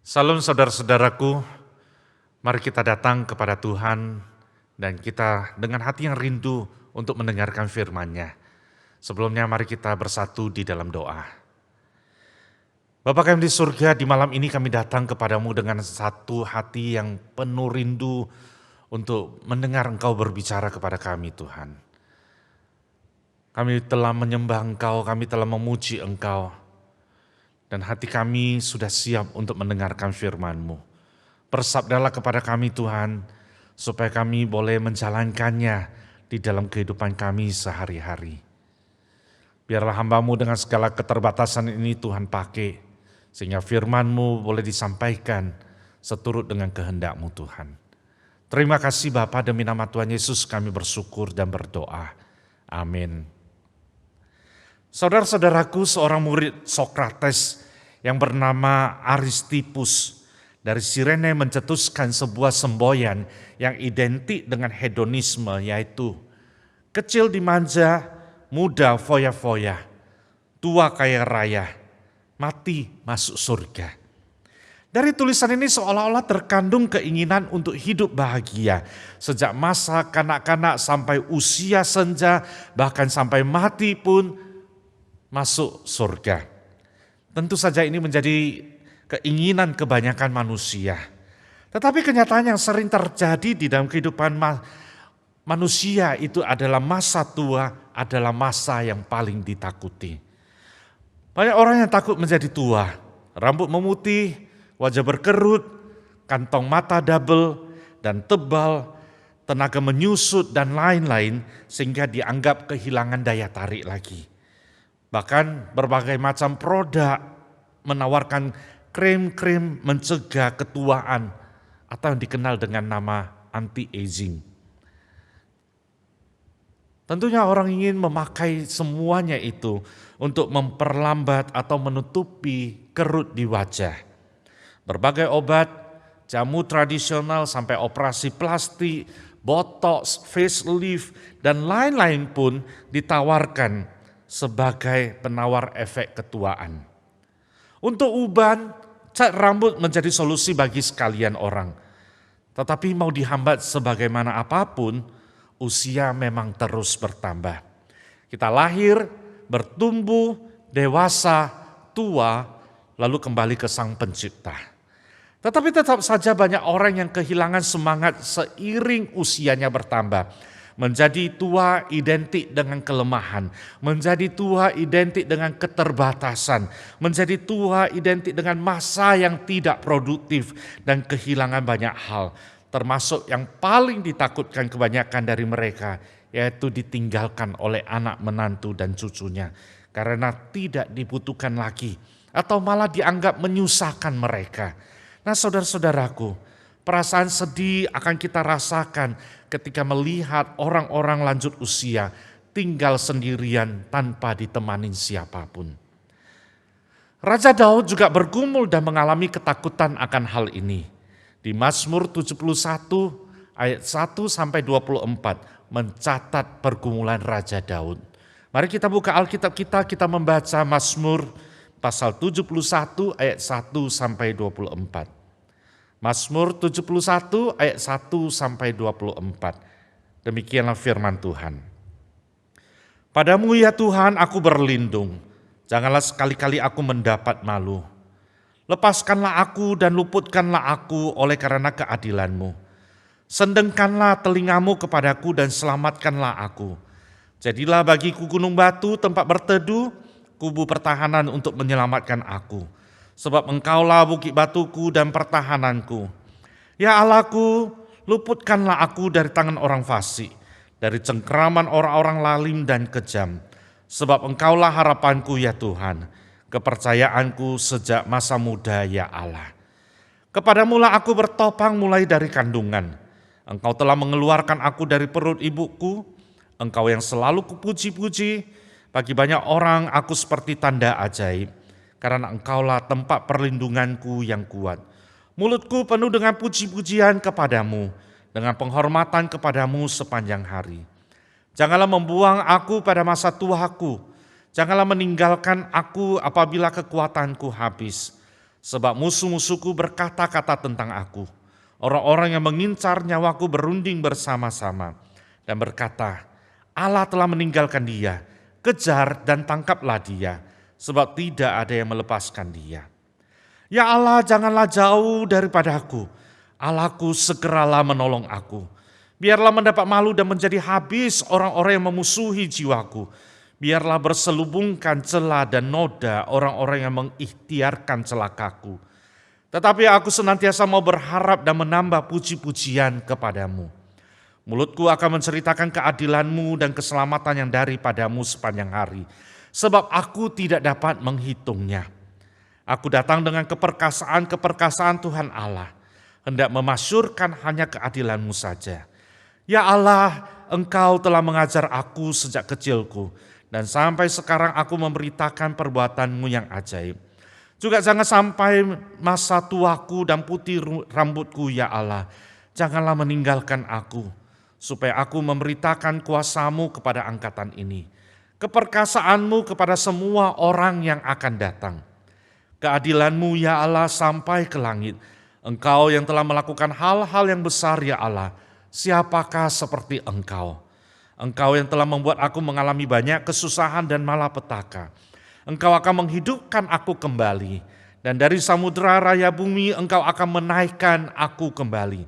Salam saudara-saudaraku, mari kita datang kepada Tuhan dan kita dengan hati yang rindu untuk mendengarkan firman-Nya. Sebelumnya mari kita bersatu di dalam doa. Bapa kami di surga, di malam ini kami datang kepadamu dengan satu hati yang penuh rindu untuk mendengar Engkau berbicara kepada kami Tuhan. Kami telah menyembah Engkau, kami telah memuji Engkau, dan hati kami sudah siap untuk mendengarkan firman-Mu. Bersabdalah kepada kami Tuhan, supaya kami boleh menjalankannya di dalam kehidupan kami sehari-hari. Biarlah hamba-Mu dengan segala keterbatasan ini Tuhan pakai, sehingga firman-Mu boleh disampaikan seturut dengan kehendak-Mu Tuhan. Terima kasih Bapa, demi nama Tuhan Yesus kami bersyukur dan berdoa. Amin. Saudara-saudaraku, seorang murid Sokrates yang bernama Aristippus dari Sirene mencetuskan sebuah semboyan yang identik dengan hedonisme, yaitu kecil dimanja, muda foya-foya, tua kaya raya, mati masuk surga. Dari tulisan ini seolah-olah terkandung keinginan untuk hidup bahagia sejak masa kanak-kanak sampai usia senja, bahkan sampai mati pun masuk surga. Tentu saja ini menjadi keinginan kebanyakan manusia. Tetapi kenyataan yang sering terjadi di dalam kehidupan manusia itu adalah masa tua adalah masa yang paling ditakuti. Banyak orang yang takut menjadi tua, rambut memutih, wajah berkerut, kantong mata double dan tebal, tenaga menyusut dan lain-lain sehingga dianggap kehilangan daya tarik lagi. Bahkan berbagai macam produk menawarkan krim-krim mencegah ketuaan atau yang dikenal dengan nama anti-aging. Tentunya orang ingin memakai semuanya itu untuk memperlambat atau menutupi kerut di wajah. Berbagai obat, jamu tradisional sampai operasi plastik, botox, facelift, dan lain-lain pun ditawarkan sebagai penawar efek ketuaan. Untuk uban, cat rambut menjadi solusi bagi sekalian orang. Tetapi mau dihambat sebagaimana apapun, usia memang terus bertambah. Kita lahir, bertumbuh, dewasa, tua, lalu kembali ke Sang Pencipta. Tetapi tetap saja banyak orang yang kehilangan semangat seiring usianya bertambah. Menjadi tua identik dengan kelemahan, menjadi tua identik dengan keterbatasan, menjadi tua identik dengan masa yang tidak produktif dan kehilangan banyak hal. Termasuk yang paling ditakutkan kebanyakan dari mereka, yaitu ditinggalkan oleh anak menantu dan cucunya karena tidak dibutuhkan lagi atau malah dianggap menyusahkan mereka. Nah saudara-saudaraku, perasaan sedih akan kita rasakan ketika melihat orang-orang lanjut usia tinggal sendirian tanpa ditemani siapapun. Raja Daud juga bergumul dan mengalami ketakutan akan hal ini. Di Mazmur 71 ayat 1 sampai 24 mencatat pergumulan Raja Daud. Mari kita buka Alkitab kita membaca Mazmur pasal 71 ayat 1 sampai 24. Mazmur 71 ayat 1 sampai 24. Demikianlah firman Tuhan. Padamu ya Tuhan aku berlindung, janganlah sekali-kali aku mendapat malu. Lepaskanlah aku dan luputkanlah aku oleh karena keadilan-Mu. Sendengkanlah telingamu kepadaku dan selamatkanlah aku. Jadilah bagiku gunung batu tempat berteduh, kubu pertahanan untuk menyelamatkan aku. Sebab Engkaulah bukit batuku dan pertahananku. Ya Allahku, luputkanlah aku dari tangan orang fasik, dari cengkeraman orang-orang lalim dan kejam. Sebab Engkaulah harapanku ya Tuhan, kepercayaanku sejak masa muda ya Allah. Kepadamulah aku bertopang mulai dari kandungan. Engkau telah mengeluarkan aku dari perut ibuku. Engkau yang selalu kupuji-puji, bagi banyak orang aku seperti tanda ajaib. Karena Engkaulah tempat perlindunganku yang kuat. Mulutku penuh dengan puji-pujian kepadamu, dengan penghormatan kepadamu sepanjang hari. Janganlah membuang aku pada masa tuaku, janganlah meninggalkan aku apabila kekuatanku habis. Sebab musuh-musuhku berkata-kata tentang aku. Orang-orang yang mengincar nyawaku berunding bersama-sama dan berkata, Allah telah meninggalkan dia, kejar dan tangkaplah dia, sebab tidak ada yang melepaskan dia. Ya Allah, janganlah jauh daripadaku. Allahku, segeralah menolong aku. Biarlah mendapat malu dan menjadi habis orang-orang yang memusuhi jiwaku. Biarlah berselubungkan celah dan noda orang-orang yang mengikhtiarkan celakaku. Tetapi aku senantiasa mau berharap dan menambah puji-pujian kepadamu. Mulutku akan menceritakan keadilanmu dan keselamatan yang daripadamu sepanjang hari. Sebab aku tidak dapat menghitungnya. Aku datang dengan keperkasaan-keperkasaan Tuhan Allah. Hendak memasyurkan hanya keadilanmu saja. Ya Allah, Engkau telah mengajar aku sejak kecilku. Dan sampai sekarang aku memberitakan perbuatanmu yang ajaib. Juga jangan sampai masa tuaku dan putih rambutku, ya Allah. Janganlah meninggalkan aku, supaya aku memberitakan kuasamu kepada angkatan ini. Keperkasaanmu kepada semua orang yang akan datang. Keadilanmu, ya Allah, sampai ke langit. Engkau yang telah melakukan hal-hal yang besar, ya Allah. Siapakah seperti Engkau? Engkau yang telah membuat aku mengalami banyak kesusahan dan malapetaka. Engkau akan menghidupkan aku kembali. Dan dari samudera raya bumi Engkau akan menaikkan aku kembali.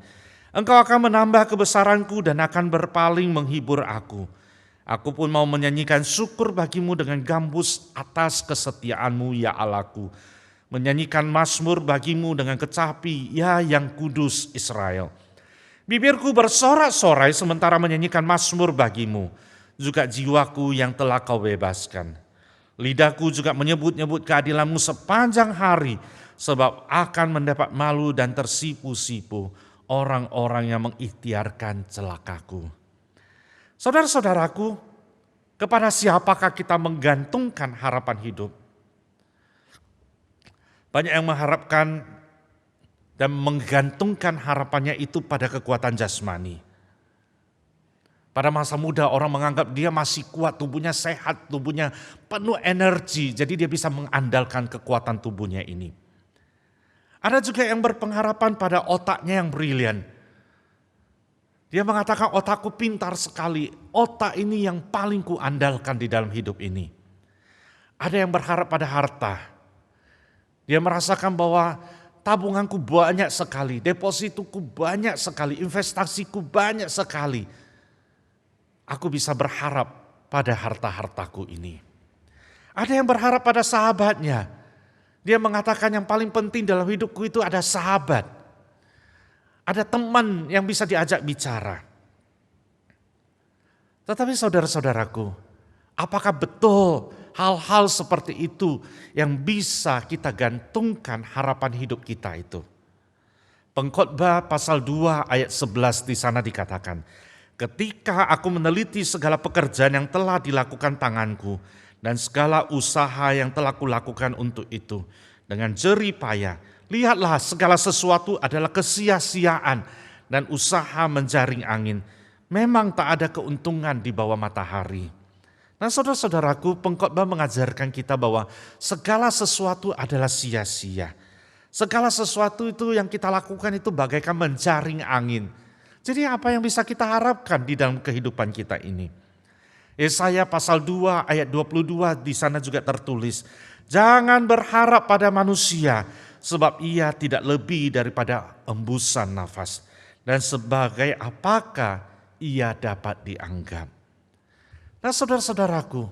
Engkau akan menambah kebesaranku dan akan berpaling menghibur aku. Aku pun mau menyanyikan syukur bagimu dengan gambus atas kesetiaanmu, ya Allahku. Menyanyikan mazmur bagimu dengan kecapi, ya yang kudus Israel. Bibirku bersorak-sorai sementara menyanyikan mazmur bagimu, juga jiwaku yang telah kau bebaskan. Lidahku juga menyebut-nyebut keadilanmu sepanjang hari, sebab akan mendapat malu dan tersipu-sipu orang-orang yang mengikhtiarkan celakaku. Saudara-saudaraku, kepada siapakah kita menggantungkan harapan hidup? Banyak yang mengharapkan dan menggantungkan harapannya itu pada kekuatan jasmani. Pada masa muda orang menganggap dia masih kuat, tubuhnya sehat, tubuhnya penuh energi, jadi dia bisa mengandalkan kekuatan tubuhnya ini. Ada juga yang berpengharapan pada otaknya yang brilian. Dia mengatakan otakku pintar sekali, otak ini yang paling kuandalkan di dalam hidup ini. Ada yang berharap pada harta. Dia merasakan bahwa tabunganku banyak sekali, deposituku banyak sekali, investasiku banyak sekali. Aku bisa berharap pada harta-hartaku ini. Ada yang berharap pada sahabatnya. Dia mengatakan yang paling penting dalam hidupku itu ada sahabat. Ada teman yang bisa diajak bicara. Tetapi saudara-saudaraku, apakah betul hal-hal seperti itu yang bisa kita gantungkan harapan hidup kita itu? Pengkhotbah pasal 2 ayat 11 di sana dikatakan, ketika aku meneliti segala pekerjaan yang telah dilakukan tanganku dan segala usaha yang telah kulakukan untuk itu dengan jerih payah, lihatlah segala sesuatu adalah kesia-siaan dan usaha menjaring angin. Memang tak ada keuntungan di bawah matahari. Nah saudara-saudaraku, pengkhotbah mengajarkan kita bahwa segala sesuatu adalah sia-sia. Segala sesuatu itu yang kita lakukan itu bagaikan menjaring angin. Jadi apa yang bisa kita harapkan di dalam kehidupan kita ini? Yesaya pasal 2 ayat 22 di sana juga tertulis, jangan berharap pada manusia sebab ia tidak lebih daripada embusan nafas. Dan sebagai apakah ia dapat dianggap? Nah saudara-saudaraku,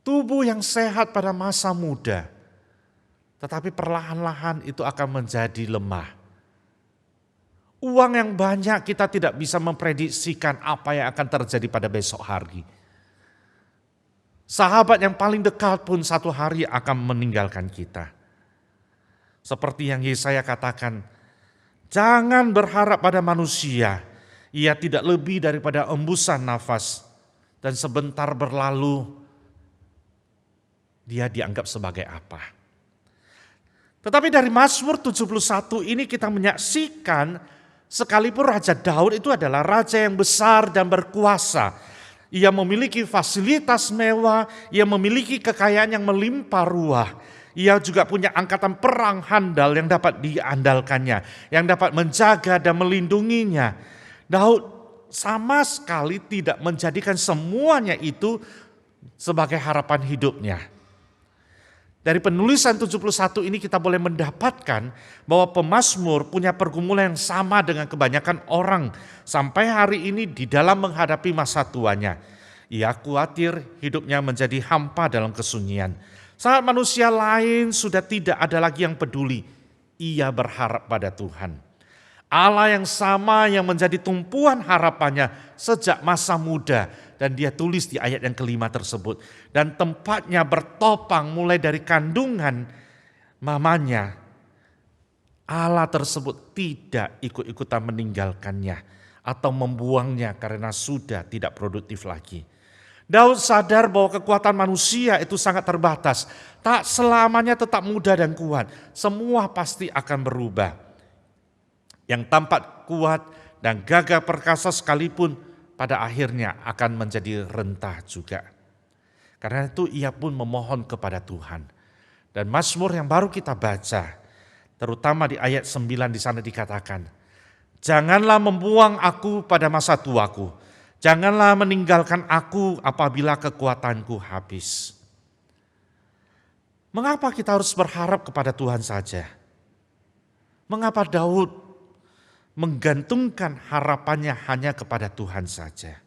tubuh yang sehat pada masa muda, tetapi perlahan-lahan itu akan menjadi lemah. Uang yang banyak kita tidak bisa memprediksikan apa yang akan terjadi pada besok hari. Sahabat yang paling dekat pun satu hari akan meninggalkan kita. Seperti yang Yesaya katakan, jangan berharap pada manusia, ia tidak lebih daripada embusan nafas. Dan sebentar berlalu, dia dianggap sebagai apa. Tetapi dari Mazmur 71 ini kita menyaksikan sekalipun Raja Daud itu adalah raja yang besar dan berkuasa. Ia memiliki fasilitas mewah, ia memiliki kekayaan yang melimpah ruah. Ia juga punya angkatan perang handal yang dapat diandalkannya, yang dapat menjaga dan melindunginya. Daud sama sekali tidak menjadikan semuanya itu sebagai harapan hidupnya. Dari penulisan 71 ini kita boleh mendapatkan bahwa pemazmur punya pergumulan yang sama dengan kebanyakan orang sampai hari ini di dalam menghadapi masa tuanya. Ia khawatir hidupnya menjadi hampa dalam kesunyian. Saat manusia lain sudah tidak ada lagi yang peduli, ia berharap pada Tuhan. Allah yang sama yang menjadi tumpuan harapannya sejak masa muda. Dan dia tulis di ayat yang kelima tersebut. Dan tempatnya bertopang mulai dari kandungan mamanya. Allah tersebut tidak ikut-ikutan meninggalkannya atau membuangnya karena sudah tidak produktif lagi. Daud sadar bahwa kekuatan manusia itu sangat terbatas. Tak selamanya tetap muda dan kuat. Semua pasti akan berubah. Yang tampak kuat dan gagah perkasa sekalipun pada akhirnya akan menjadi rentah juga. Karena itu ia pun memohon kepada Tuhan. Dan Mazmur yang baru kita baca, terutama di ayat 9 di sana dikatakan, "Janganlah membuang aku pada masa tuaku. Janganlah meninggalkan aku apabila kekuatanku habis." Mengapa kita harus berharap kepada Tuhan saja? Mengapa Daud menggantungkan harapannya hanya kepada Tuhan saja?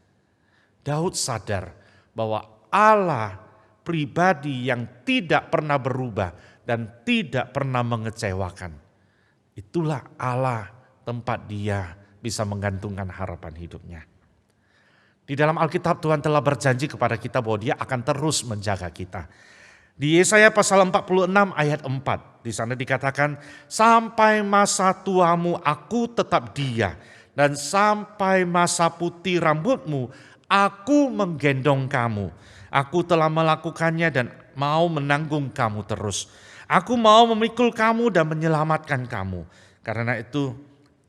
Daud sadar bahwa Allah pribadi yang tidak pernah berubah dan tidak pernah mengecewakan. Itulah Allah tempat dia bisa menggantungkan harapan hidupnya. Di dalam Alkitab Tuhan telah berjanji kepada kita bahwa dia akan terus menjaga kita. Di Yesaya pasal 46 ayat 4, di sana dikatakan, "Sampai masa tuamu aku tetap dia, dan sampai masa putih rambutmu aku menggendong kamu. Aku telah melakukannya dan mau menanggung kamu terus. Aku mau memikul kamu dan menyelamatkan kamu." Karena itu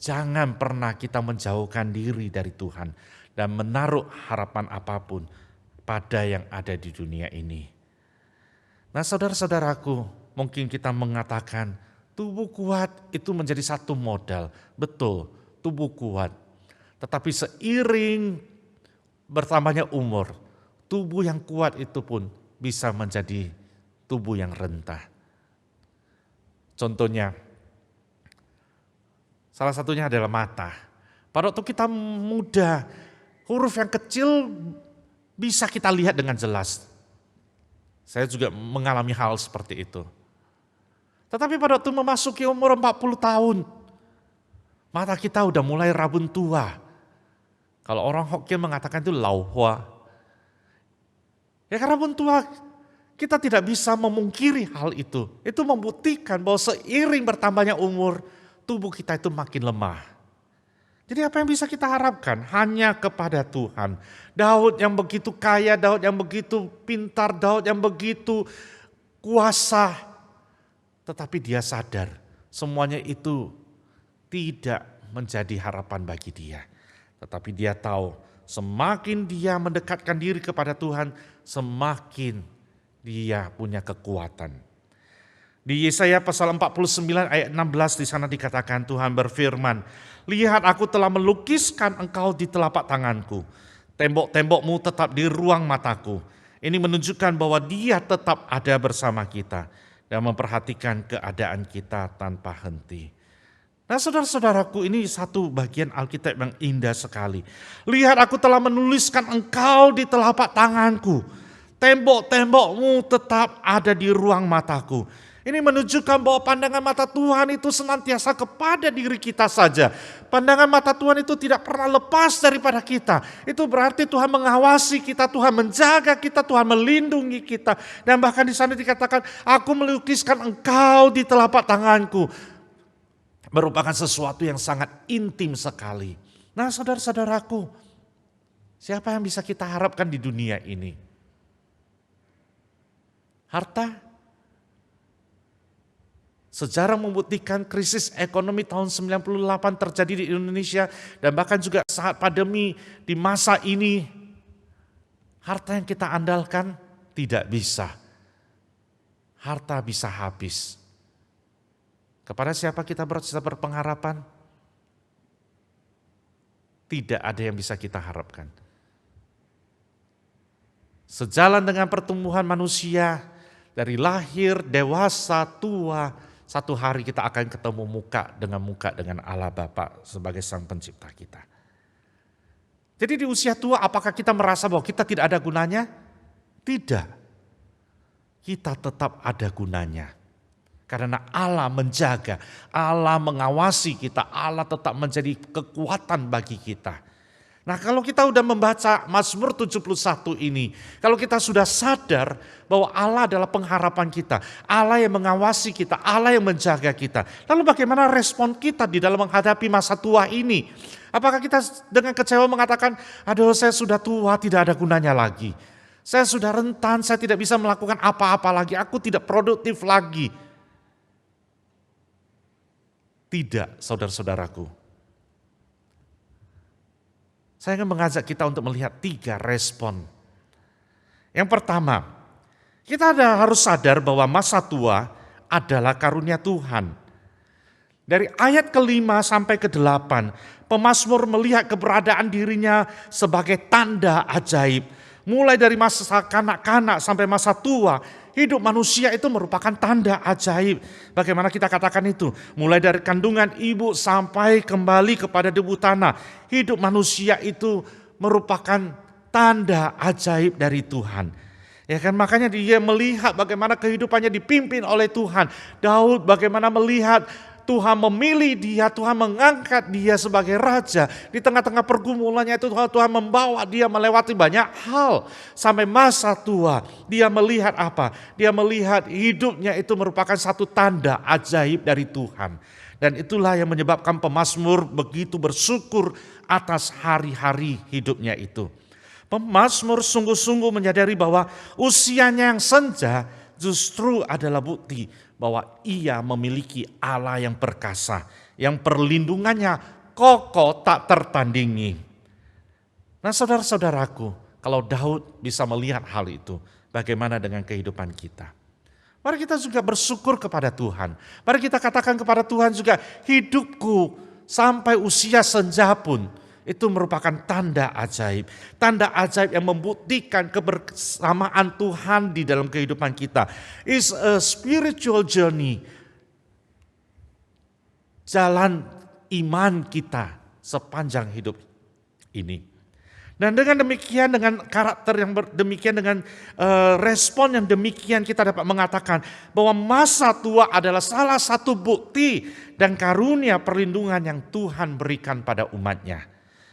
jangan pernah kita menjauhkan diri dari Tuhan dan menaruh harapan apapun pada yang ada di dunia ini. Nah, saudara-saudaraku, mungkin kita mengatakan tubuh kuat itu menjadi satu modal. Betul, tubuh kuat. Tetapi seiring bertambahnya umur, tubuh yang kuat itu pun bisa menjadi tubuh yang rentah. Contohnya, salah satunya adalah mata. Pada waktu kita muda, huruf yang kecil bisa kita lihat dengan jelas. Saya juga mengalami hal seperti itu. Tetapi pada waktu memasuki umur 40 tahun, mata kita udah mulai rabun tua. Kalau orang Hokkien mengatakan itu lauhua. Ya karena rabun tua, kita tidak bisa memungkiri hal itu. Itu membuktikan bahwa seiring bertambahnya umur, tubuh kita itu makin lemah. Jadi apa yang bisa kita harapkan? Hanya kepada Tuhan. Daud yang begitu kaya, Daud yang begitu pintar, Daud yang begitu kuasa. Tetapi dia sadar semuanya itu tidak menjadi harapan bagi dia. Tetapi dia tahu semakin dia mendekatkan diri kepada Tuhan, semakin dia punya kekuatan. Di Yesaya pasal 49 ayat 16 di sana dikatakan Tuhan berfirman, "Lihat aku telah melukiskan engkau di telapak tanganku. Tembok-tembokmu tetap di ruang mataku." Ini menunjukkan bahwa dia tetap ada bersama kita dan memperhatikan keadaan kita tanpa henti. Nah, saudara-saudaraku, ini satu bagian Alkitab yang indah sekali. "Lihat aku telah menuliskan engkau di telapak tanganku. Tembok-tembokmu tetap ada di ruang mataku." Ini menunjukkan bahwa pandangan mata Tuhan itu senantiasa kepada diri kita saja. Pandangan mata Tuhan itu tidak pernah lepas daripada kita. Itu berarti Tuhan mengawasi kita, Tuhan menjaga kita, Tuhan melindungi kita. Dan bahkan di sana dikatakan, "Aku melukiskan engkau di telapak tanganku." Merupakan sesuatu yang sangat intim sekali. Nah, saudara-saudaraku, siapa yang bisa kita harapkan di dunia ini? Harta? Sejarah membuktikan krisis ekonomi tahun 98 terjadi di Indonesia dan bahkan juga saat pandemi di masa ini. Harta yang kita andalkan tidak bisa. harta bisa habis. Kepada siapa kita bisa berpengharapan? Tidak ada yang bisa kita harapkan. Sejalan dengan pertumbuhan manusia, dari lahir, dewasa, tua, satu hari kita akan ketemu muka dengan Allah Bapa sebagai Sang Pencipta kita. Jadi di usia tua apakah kita merasa bahwa kita tidak ada gunanya? Tidak. Kita tetap ada gunanya. Karena Allah menjaga, Allah mengawasi kita, Allah tetap menjadi kekuatan bagi kita. Nah kalau kita sudah membaca Mazmur 71 ini, kalau kita sudah sadar bahwa Allah adalah pengharapan kita, Allah yang mengawasi kita, Allah yang menjaga kita. Lalu bagaimana respon kita di dalam menghadapi masa tua ini? Apakah kita dengan kecewa mengatakan, aduh saya sudah tua tidak ada gunanya lagi. Saya sudah rentan, saya tidak bisa melakukan apa-apa lagi, aku tidak produktif lagi. Tidak, saudara-saudaraku. Saya ingin mengajak kita untuk melihat 3 respon. Yang pertama, kita harus sadar bahwa masa tua adalah karunia Tuhan. Dari ayat ke-5 sampai ke-8, pemazmur melihat keberadaan dirinya sebagai tanda ajaib. Mulai dari masa kanak-kanak sampai masa tua, hidup manusia itu merupakan tanda ajaib. Bagaimana kita katakan itu? Mulai dari kandungan ibu sampai kembali kepada debu tanah. Hidup manusia itu merupakan tanda ajaib dari Tuhan. Ya kan, makanya dia melihat bagaimana kehidupannya dipimpin oleh Tuhan. Daud bagaimana melihat Tuhan memilih dia, Tuhan mengangkat dia sebagai raja. Di tengah-tengah pergumulannya itu Tuhan membawa dia melewati banyak hal. Sampai masa tua dia melihat apa? Dia melihat hidupnya itu merupakan satu tanda ajaib dari Tuhan. Dan itulah yang menyebabkan pemazmur begitu bersyukur atas hari-hari hidupnya itu. Pemazmur sungguh-sungguh menyadari bahwa usianya yang senja justru adalah bukti bahwa ia memiliki Allah yang perkasa, yang perlindungannya kokoh tak tertandingi. Nah saudara-saudaraku, kalau Daud bisa melihat hal itu, bagaimana dengan kehidupan kita? Mari kita juga bersyukur kepada Tuhan. Mari kita katakan kepada Tuhan juga, hidupku sampai usia senja pun itu merupakan tanda ajaib. Tanda ajaib yang membuktikan kebersamaan Tuhan di dalam kehidupan kita. It's a spiritual journey. Jalan iman kita sepanjang hidup ini. Dan dengan demikian, dengan karakter yang demikian, dengan respon yang demikian, kita dapat mengatakan bahwa masa tua adalah salah satu bukti dan karunia perlindungan yang Tuhan berikan pada umatnya.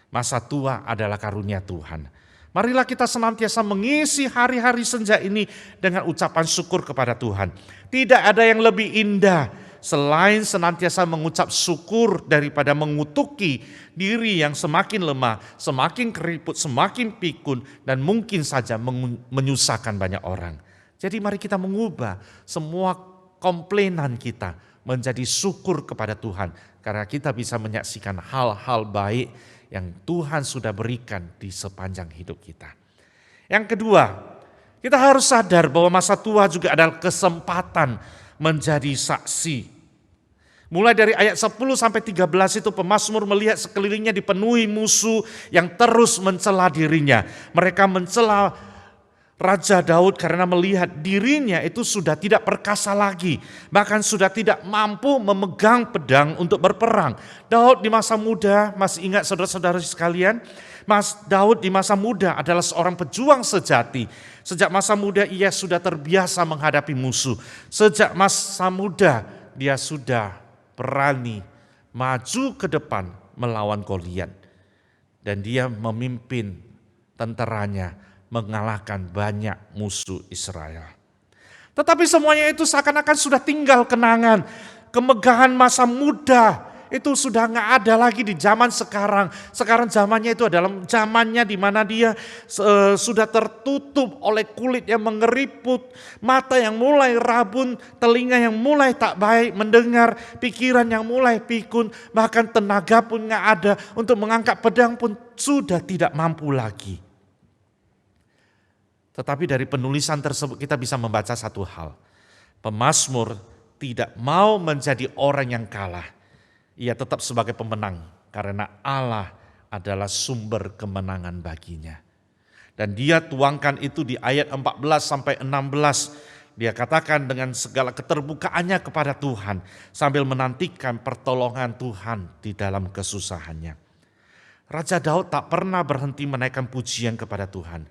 Masa tua adalah karunia Tuhan. Marilah kita senantiasa mengisi hari-hari senja ini dengan ucapan syukur kepada Tuhan. Tidak ada yang lebih indah selain senantiasa mengucap syukur daripada mengutuki diri yang semakin lemah, semakin keriput, semakin pikun, dan mungkin saja menyusahkan banyak orang. Jadi mari kita mengubah semua komplainan kita menjadi syukur kepada Tuhan. Karena kita bisa menyaksikan hal-hal baik yang Tuhan sudah berikan di sepanjang hidup kita. Yang kedua, kita harus sadar bahwa masa tua juga adalah kesempatan menjadi saksi. Mulai dari ayat 10 sampai 13 itu pemazmur melihat sekelilingnya dipenuhi musuh yang terus mencela dirinya. Mereka mencela Raja Daud karena melihat dirinya itu sudah tidak perkasa lagi. Bahkan sudah tidak mampu memegang pedang untuk berperang. Daud di masa muda, masih ingat saudara-saudara sekalian? Daud di masa muda adalah seorang pejuang sejati. Sejak masa muda ia sudah terbiasa menghadapi musuh. Sejak masa muda dia sudah berani maju ke depan melawan Goliat. Dan dia memimpin tentaranya mengalahkan banyak musuh Israel. Tetapi semuanya itu seakan-akan sudah tinggal kenangan. Kemegahan masa muda itu sudah nggak ada lagi di zaman sekarang. Sekarang zamannya itu adalah zamannya di mana dia sudah tertutup oleh kulit yang mengeriput, mata yang mulai rabun, telinga yang mulai tak baik mendengar, pikiran yang mulai pikun, bahkan tenaga pun nggak ada untuk mengangkat pedang pun sudah tidak mampu lagi. Tetapi dari penulisan tersebut kita bisa membaca satu hal. Pemazmur tidak mau menjadi orang yang kalah. Ia tetap sebagai pemenang karena Allah adalah sumber kemenangan baginya. Dan dia tuangkan itu di ayat 14 sampai 16. Dia katakan dengan segala keterbukaannya kepada Tuhan sambil menantikan pertolongan Tuhan di dalam kesusahannya. Raja Daud tak pernah berhenti menaikkan pujian kepada Tuhan.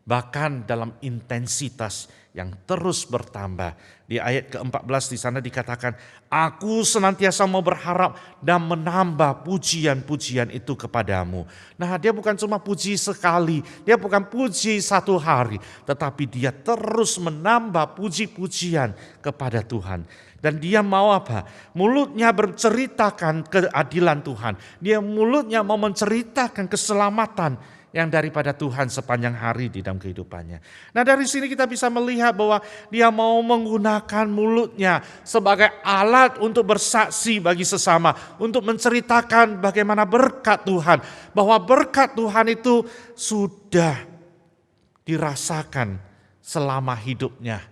Bahkan dalam intensitas yang terus bertambah. Di ayat ke-14 di sana dikatakan, aku senantiasa mau berharap dan menambah pujian-pujian itu kepadamu. Nah, dia bukan cuma puji sekali, dia bukan puji satu hari, tetapi dia terus menambah puji-pujian kepada Tuhan. Dan dia mau apa? Mulutnya berceritakan keadilan Tuhan. Dia mulutnya mau menceritakan keselamatan yang daripada Tuhan sepanjang hari di dalam kehidupannya. Nah, dari sini kita bisa melihat bahwa dia mau menggunakan mulutnya sebagai alat untuk bersaksi bagi sesama, untuk menceritakan bagaimana berkat Tuhan, bahwa berkat Tuhan itu sudah dirasakan selama hidupnya.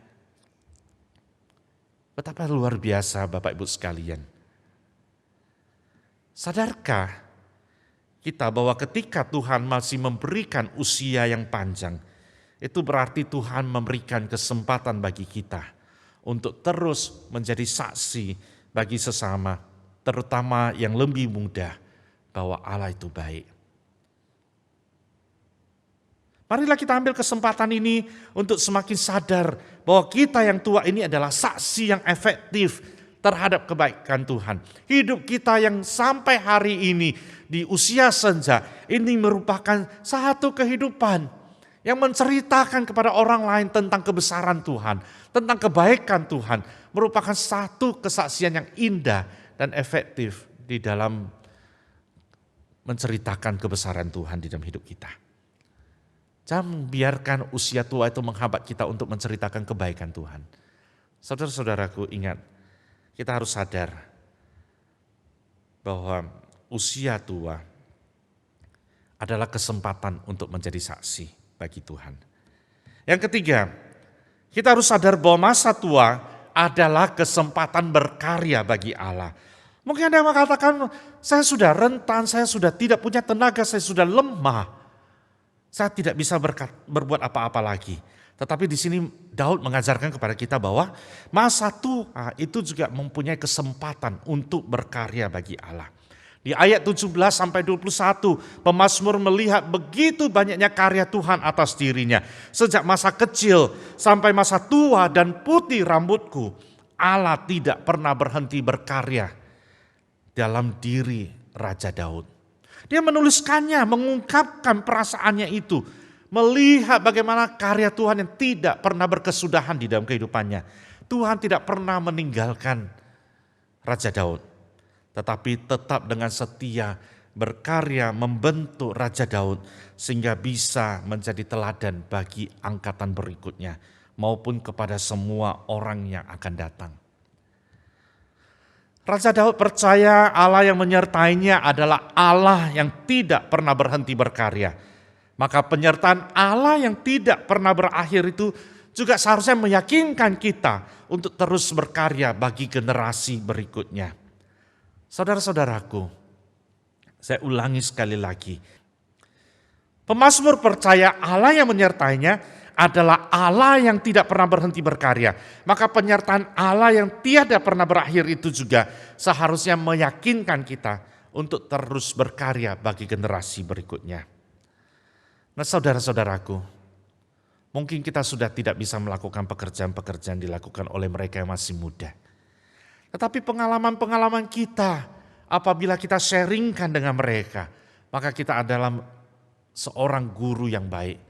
Betapa luar biasa Bapak Ibu sekalian. Sadarkah kita bahwa ketika Tuhan masih memberikan usia yang panjang, itu berarti Tuhan memberikan kesempatan bagi kita untuk terus menjadi saksi bagi sesama, terutama yang lebih muda, bahwa Allah itu baik. Marilah kita ambil kesempatan ini untuk semakin sadar bahwa kita yang tua ini adalah saksi yang efektif terhadap kebaikan Tuhan. Hidup kita yang sampai hari ini di usia senja ini merupakan satu kehidupan yang menceritakan kepada orang lain tentang kebesaran Tuhan, tentang kebaikan Tuhan, merupakan satu kesaksian yang indah dan efektif di dalam menceritakan kebesaran Tuhan di dalam hidup kita. Jangan biarkan usia tua itu menghambat kita untuk menceritakan kebaikan Tuhan. Saudara-saudaraku, ingat, kita harus sadar bahwa usia tua adalah kesempatan untuk menjadi saksi bagi Tuhan. Yang ketiga, kita harus sadar bahwa masa tua adalah kesempatan berkarya bagi Allah. Mungkin ada yang mengatakan, saya sudah rentan, saya sudah tidak punya tenaga, saya sudah lemah. Saya tidak bisa berbuat apa-apa lagi. Tetapi di sini Daud mengajarkan kepada kita bahwa masa tua itu juga mempunyai kesempatan untuk berkarya bagi Allah. Di ayat 17 sampai 21, pemazmur melihat begitu banyaknya karya Tuhan atas dirinya. Sejak masa kecil sampai masa tua dan putih rambutku, Allah tidak pernah berhenti berkarya dalam diri Raja Daud. Dia menuliskannya, mengungkapkan perasaannya itu. Melihat bagaimana karya Tuhan yang tidak pernah berkesudahan di dalam kehidupannya. Tuhan tidak pernah meninggalkan Raja Daud. Tetapi tetap dengan setia berkarya membentuk Raja Daud. Sehingga bisa menjadi teladan bagi angkatan berikutnya. Maupun kepada semua orang yang akan datang. Raja Daud percaya Allah yang menyertainya adalah Allah yang tidak pernah berhenti berkarya. Maka penyertaan Allah yang tidak pernah berakhir itu juga seharusnya meyakinkan kita untuk terus berkarya bagi generasi berikutnya. Saudara-saudaraku, saya ulangi sekali lagi. Pemazmur percaya Allah yang menyertainya adalah Allah yang tidak pernah berhenti berkarya. Maka penyertaan Allah yang tiada pernah berakhir itu juga seharusnya meyakinkan kita untuk terus berkarya bagi generasi berikutnya. Nah, saudara-saudaraku, mungkin kita sudah tidak bisa melakukan pekerjaan-pekerjaan dilakukan oleh mereka yang masih muda. Tetapi pengalaman-pengalaman kita apabila kita sharingkan dengan mereka, maka kita adalah seorang guru yang baik.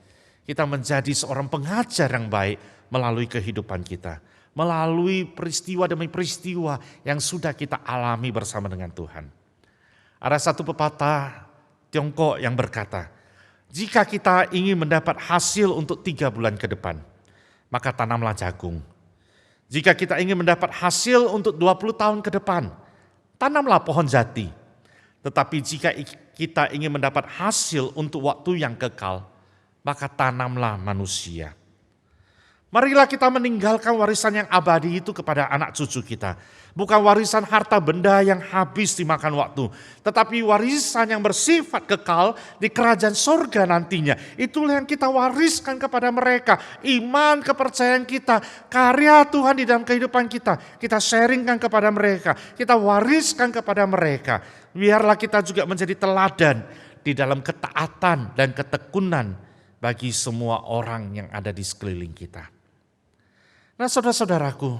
Kita menjadi seorang pengajar yang baik melalui kehidupan kita. Melalui peristiwa demi peristiwa yang sudah kita alami bersama dengan Tuhan. Ada satu pepatah Tiongkok yang berkata, jika kita ingin mendapat hasil untuk 3 bulan ke depan, maka tanamlah jagung. Jika kita ingin mendapat hasil untuk 20 tahun ke depan, tanamlah pohon jati. Tetapi jika kita ingin mendapat hasil untuk waktu yang kekal, maka tanamlah manusia. Marilah kita meninggalkan warisan yang abadi itu kepada anak cucu kita. Bukan warisan harta benda yang habis dimakan waktu, tetapi warisan yang bersifat kekal di kerajaan sorga nantinya. Itulah yang kita wariskan kepada mereka. Iman, kepercayaan kita, karya Tuhan di dalam kehidupan kita. Kita sharingkan kepada mereka, kita wariskan kepada mereka. Biarlah kita juga menjadi teladan di dalam ketaatan dan ketekunan bagi semua orang yang ada di sekeliling kita. Nah, saudara-saudaraku,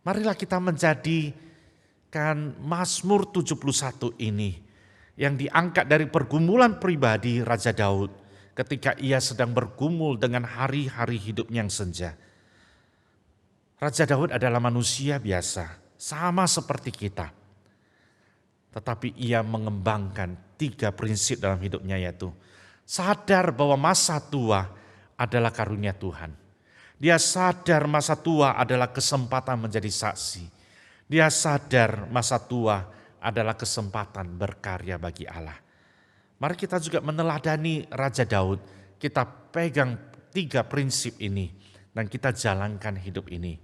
marilah kita menjadikan Mazmur 71 ini yang diangkat dari pergumulan pribadi Raja Daud ketika ia sedang bergumul dengan hari-hari hidupnya yang senja. Raja Daud adalah manusia biasa, sama seperti kita. Tetapi ia mengembangkan 3 prinsip dalam hidupnya, yaitu sadar bahwa masa tua adalah karunia Tuhan. Dia sadar masa tua adalah kesempatan menjadi saksi. Dia sadar masa tua adalah kesempatan berkarya bagi Allah. Mari kita juga meneladani Raja Daud. Kita pegang 3 prinsip ini dan kita jalankan hidup ini.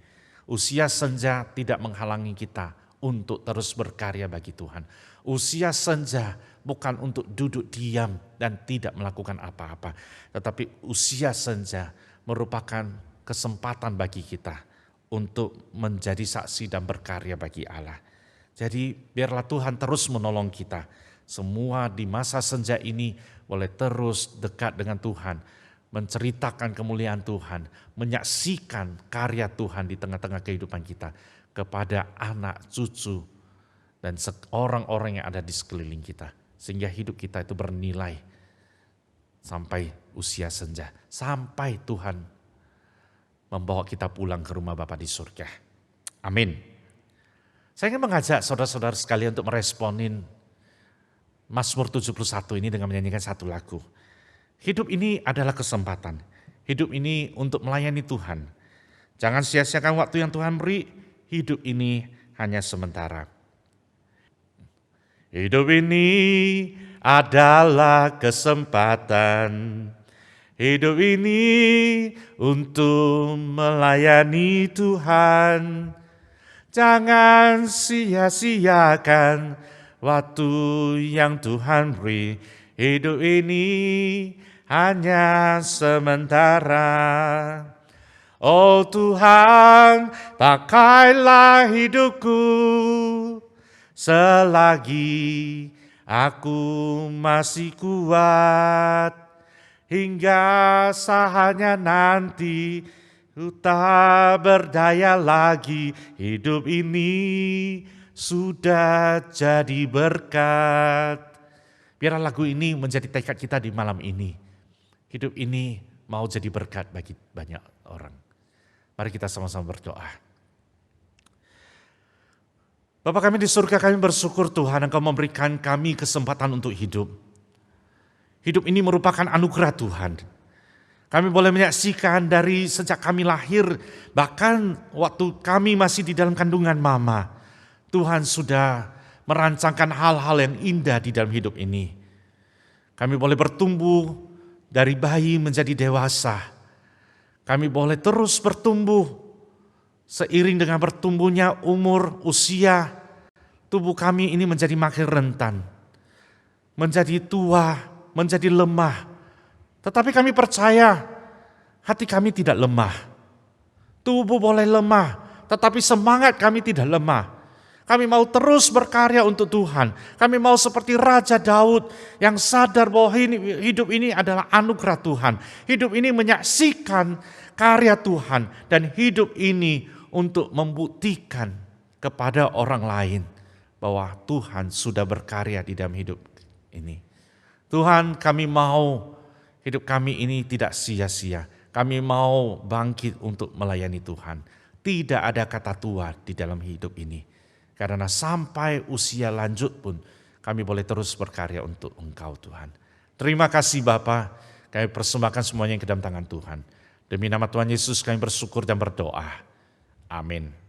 Usia senja tidak menghalangi kita untuk terus berkarya bagi Tuhan. Usia senja bukan untuk duduk diam dan tidak melakukan apa-apa. Tetapi usia senja merupakan kesempatan bagi kita untuk menjadi saksi dan berkarya bagi Allah. Jadi biarlah Tuhan terus menolong kita. Semua di masa senja ini boleh terus dekat dengan Tuhan. Menceritakan kemuliaan Tuhan. Menyaksikan karya Tuhan di tengah-tengah kehidupan kita. Kepada anak, cucu, dan orang-orang yang ada di sekeliling kita. Sehingga hidup kita itu bernilai sampai usia senja. Sampai Tuhan membawa kita pulang ke rumah Bapa di surga. Amin. Saya ingin mengajak saudara-saudara sekalian untuk meresponin Mazmur 71 ini dengan menyanyikan satu lagu. Hidup ini adalah kesempatan. Hidup ini untuk melayani Tuhan. Jangan sia-siakan waktu yang Tuhan beri. Hidup ini hanya sementara. Hidup ini adalah kesempatan. Hidup ini untuk melayani Tuhan. Jangan sia-siakan waktu yang Tuhan beri. Hidup ini hanya sementara. Oh Tuhan, pakailah hidupku selagi aku masih kuat. Hingga saatnya nanti ku tak berdaya lagi. Hidup ini sudah jadi berkat. Biarlah lagu ini menjadi tekad kita di malam ini. Hidup ini mau jadi berkat bagi banyak orang. Mari kita sama-sama berdoa. Bapa kami di surga, kami bersyukur Tuhan Engkau memberikan kami kesempatan untuk hidup. Hidup ini merupakan anugerah Tuhan. Kami boleh menyaksikan dari sejak kami lahir, bahkan waktu kami masih di dalam kandungan mama. Tuhan sudah merancangkan hal-hal yang indah di dalam hidup ini. Kami boleh bertumbuh dari bayi menjadi dewasa. Kami boleh terus bertumbuh seiring dengan bertumbuhnya umur, usia. Tubuh kami ini menjadi makin rentan, menjadi tua, menjadi lemah. Tetapi kami percaya hati kami tidak lemah. Tubuh boleh lemah, tetapi semangat kami tidak lemah. Kami mau terus berkarya untuk Tuhan. Kami mau seperti Raja Daud yang sadar bahwa hidup ini adalah anugerah Tuhan. Hidup ini menyaksikan karya Tuhan. Dan hidup ini untuk membuktikan kepada orang lain bahwa Tuhan sudah berkarya di dalam hidup ini. Tuhan, kami mau hidup kami ini tidak sia-sia. Kami mau bangkit untuk melayani Tuhan. Tidak ada kata tua di dalam hidup ini. Karena sampai usia lanjut pun kami boleh terus berkarya untuk Engkau Tuhan. Terima kasih Bapa, kami persembahkan semuanya ke dalam tangan Tuhan. Demi nama Tuhan Yesus kami bersyukur dan berdoa. Amin.